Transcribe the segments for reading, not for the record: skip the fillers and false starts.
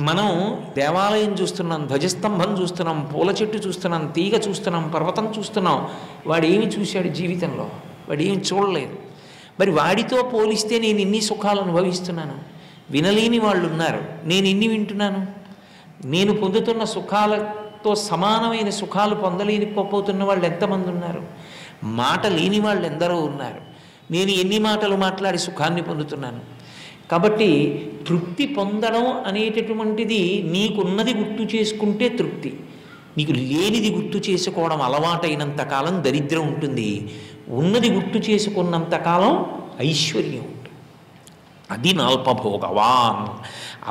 మనం దేవాలయం చూస్తున్నాం, ధ్వజస్తంభం చూస్తున్నాం, పూల చెట్టు చూస్తున్నాం, తీగ చూస్తున్నాం, పర్వతం చూస్తున్నాం. వాడు ఏమి చూశాడు జీవితంలో? వాడు ఏమి చూడలేదు. మరి వాడితో పోలిస్తే నేను ఇన్ని సుఖాలు అనుభవిస్తున్నాను. వినలేని వాళ్ళు ఉన్నారు, నేను ఇన్ని వింటున్నాను. నేను పొందుతున్న సుఖాలతో సమానమైన సుఖాలు పొందలేనిపోతున్న వాళ్ళు ఎంతమంది ఉన్నారు? మాట లేని వాళ్ళు ఎందరో ఉన్నారు. నేను ఎన్ని మాటలు మాట్లాడి సుఖాన్ని పొందుతున్నాను. కాబట్టి తృప్తి పొందడం అనేటటువంటిది నీకున్నది గుర్తు చేసుకుంటే తృప్తి. నీకు లేనిది గుర్తు చేసుకోవడం అలవాటైనంత కాలం దరిద్రం ఉంటుంది. ఉన్నది గుర్తు చేసుకున్నంతకాలం ఐశ్వర్యం ఉంటుంది. అది నల్పభోగవాన్.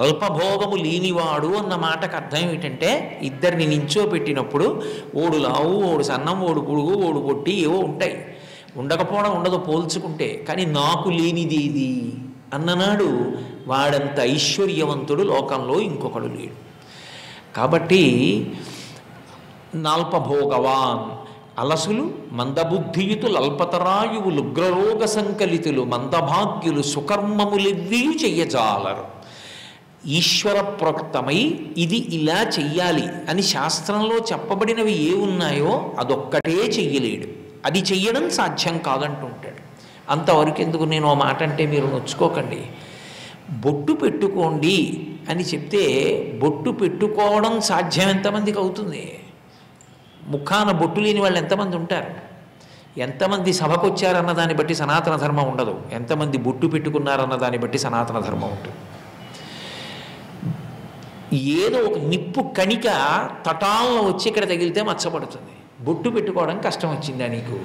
అల్పభోగము లేనివాడు అన్న మాటకు అర్థం ఏమిటంటే, ఇద్దరిని నించోపెట్టినప్పుడు ఓడు లావు, ఓడు సన్నం, ఓడు పొడుగు, ఓడు పొట్టి ఏవో ఉంటాయి. ఉండకపోవడం ఉండదు పోల్చుకుంటే. కానీ నాకు లేనిదేది అన్ననాడు వాడంత ఐశ్వర్యవంతుడు లోకంలో ఇంకొకడు లేడు. కాబట్టి నాల్పభోగవాన్. అలసులు, మందబుద్ధియుతులు, అల్పతరాయువులు, ఉగ్రరోగ సంకలితులు, మందభాగ్యులు, సుకర్మములెవ్వీ చెయ్యజాలరు. ఈశ్వర ప్రోక్తమై ఇది ఇలా చెయ్యాలి అని శాస్త్రంలో చెప్పబడినవి ఏ ఉన్నాయో అదొక్కటే చెయ్యలేడు. అది చెయ్యడం సాధ్యం కాదంటుంటాడు. అంతవరకు ఎందుకు నేను ఆ మాట అంటే మీరు నొచ్చుకోకండి. బొట్టు పెట్టుకోండి అని చెప్తే బొట్టు పెట్టుకోవడం సాధ్యం ఎంతమందికి అవుతుంది? ముఖాన బొట్టు లేని వాళ్ళు ఎంతమంది ఉంటారు? ఎంతమంది సభకు వచ్చారన్న దాన్ని బట్టి సనాతన ధర్మం ఉండదు. ఎంతమంది బొట్టు పెట్టుకున్నారన్న దాన్ని బట్టి సనాతన ధర్మం ఉంటుంది. ఏదో ఒక నిప్పు కణిక తటాల్లో వచ్చి ఇక్కడ తగిలితే మచ్చపడుతుంది. బొట్టు పెట్టుకోవడం కష్టం వచ్చిందా నీకు?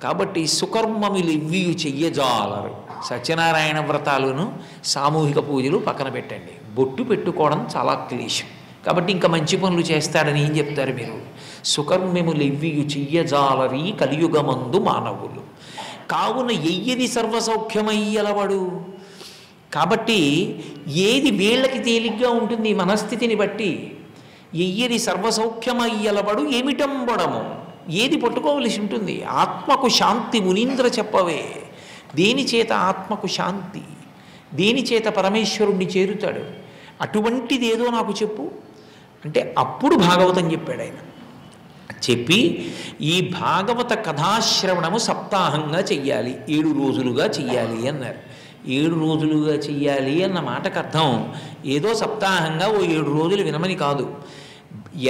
కాబట్టి సుకర్మములు ఇవ్వి చెయ్యజాలరు. సత్యనారాయణ వ్రతాలను సామూహిక పూజలు పక్కన పెట్టండి. బొట్టు పెట్టుకోవడం చాలా క్లేశం. కాబట్టి ఇంకా మంచి పనులు చేస్తాడని ఏం చెప్తారు మీరు? సుకర్మములు ఇవ్వి చెయ్యజాలరి కలియుగమందు మానవులు. కావున ఎయ్యది సర్వసౌఖ్యమయ్యలవడు. కాబట్టి ఏది వీళ్ళకి తేలిగ్గా ఉంటుంది మనస్థితిని బట్టి. ఎయ్యది సర్వసౌఖ్యమయ్యలవడు ఏమిటంబడము. ఏది పట్టుకోవలసి ఉంటుంది? ఆత్మకు శాంతి మునీంద్ర చెప్పవే. దేని చేత ఆత్మకు శాంతి? దేని చేత పరమేశ్వరుణ్ణి చేరుతాడు? అటువంటిదేదో నాకు చెప్పు అంటే అప్పుడు భాగవతం చెప్పాడు ఆయన. చెప్పి ఈ భాగవత కథాశ్రవణము సప్తాహంగా చెయ్యాలి, 7 రోజులుగా చెయ్యాలి అన్నారు. 7 రోజులుగా చెయ్యాలి అన్న మాటకు అర్థం ఏదో సప్తాహంగా ఓ 7 రోజులు వినమని కాదు.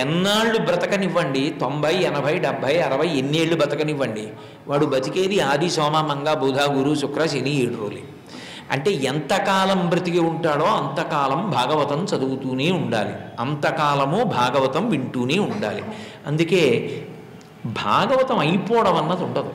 ఎన్నాళ్ళు బ్రతకనివ్వండి, 90, 80, 70, 60 ఎన్నేళ్ళు బ్రతకనివ్వండి, వాడు బతికేది ఆది సోమ మంగ బుధ గురు శుక్ర శని 7 రోజులు. అంటే ఎంతకాలం బ్రతికి ఉంటాడో అంతకాలం భాగవతం చదువుతూనే ఉండాలి, అంతకాలము భాగవతం వింటూనే ఉండాలి. అందుకే భాగవతం అయిపోవడం అన్నది ఉండదు.